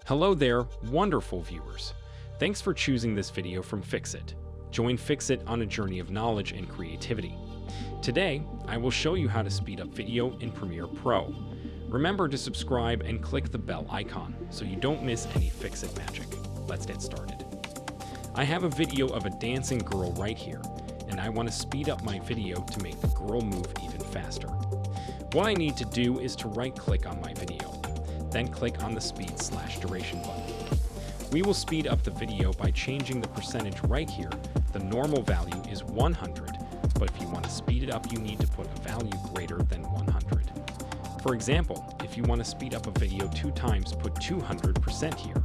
Hello there, wonderful viewers. Thanks for choosing this video from Fixit. Join Fixit on a journey of knowledge and creativity. Today, I will show you how to speed up video in Premiere Pro. Remember to subscribe and click the bell icon so you don't miss any Fixit magic. Let's get started. I have a video of a dancing girl right here, and I want to speed up my video to make the girl move even faster. What I need to do is to right-click on my video, then click on the speed/duration button. We will speed up the video by changing the percentage right here. The normal value is 100, but if you want to speed it up, you need to put a value greater than 100. For example, if you want to speed up a video 2 times, put 200% here.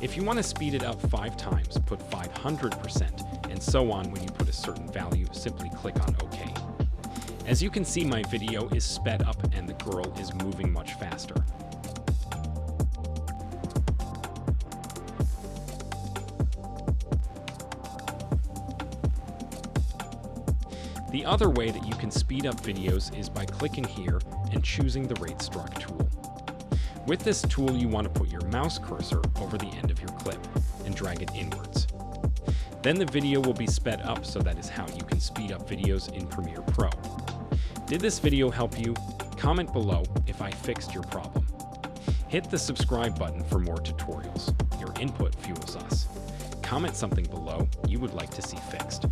If you want to speed it up 5 times, put 500%, and so on. When you put a certain value, simply click on OK. As you can see, my video is sped up and the girl is moving much faster. The other way that you can speed up videos is by clicking here and choosing the Rate Struct tool. With this tool, you want to put your mouse cursor over the end of your clip and drag it inwards. Then the video will be sped up, so that is how you can speed up videos in Premiere Pro. Did this video help you? Comment below if I fixed your problem. Hit the subscribe button for more tutorials. Your input fuels us. Comment something below you would like to see fixed.